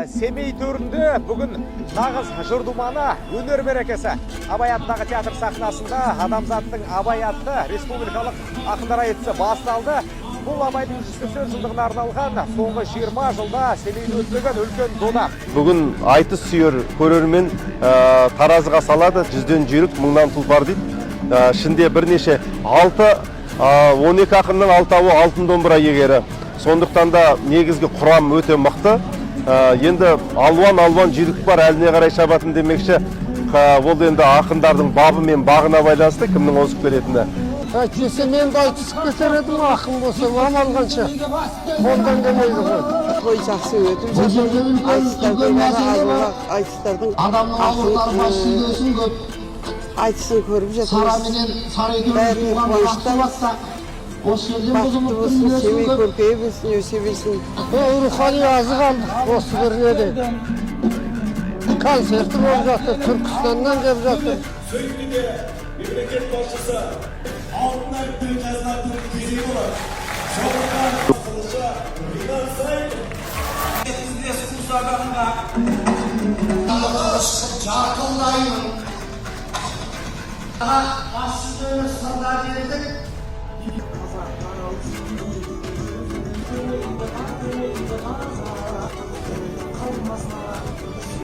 Семей төрінде бүгін нағыз жыр думаны, өнер мерекесі. Абай атындағы театр сахнасында адамзаттың Абай атты республикалық ақындар айтысы басталды. Бұл Абайдың 180 жылдығына арналған соңғы 20 жылда Семейде өтпеген үлкен дода. Бүгін айтыс сүйер көрермен таразыға салады, 100-ден жүйрік, 1000-нан тұлпар дейді. Ішінде бірнеше 12 ақынның 6-ауы алтын домбыра иегері. Сондықтан да негізгі құрам өте мықты. Енді алуан жүйрік бар, әліне қарай шабатын демекші. Ол енді ақындардың бабы мен бағына байланысты кімнің озып келетіні. Әйтпесе мен де айтысып кетер едім, ақын болса, амалғанша. Қолдан демейді ғой. Той жақсы өтіп жатыр. Айтыстардың айтысын көріп жатырмыз. Бәріне қуаныштамыз. Бақытты болсын, Семей көркейіп өсін, өсе берсін. Рухани азық алдық осы бір неде. Концерті болып жатыр, Түркістаннан келіп жатыр. Сөйгіде мемлекет басшысы алтын әріптен жазылатын кезеңі бар. Сондықтан қылыша Ринат Сайын Бізде сұлсағанға жарқылдаймын. Басшысы сырға бердік.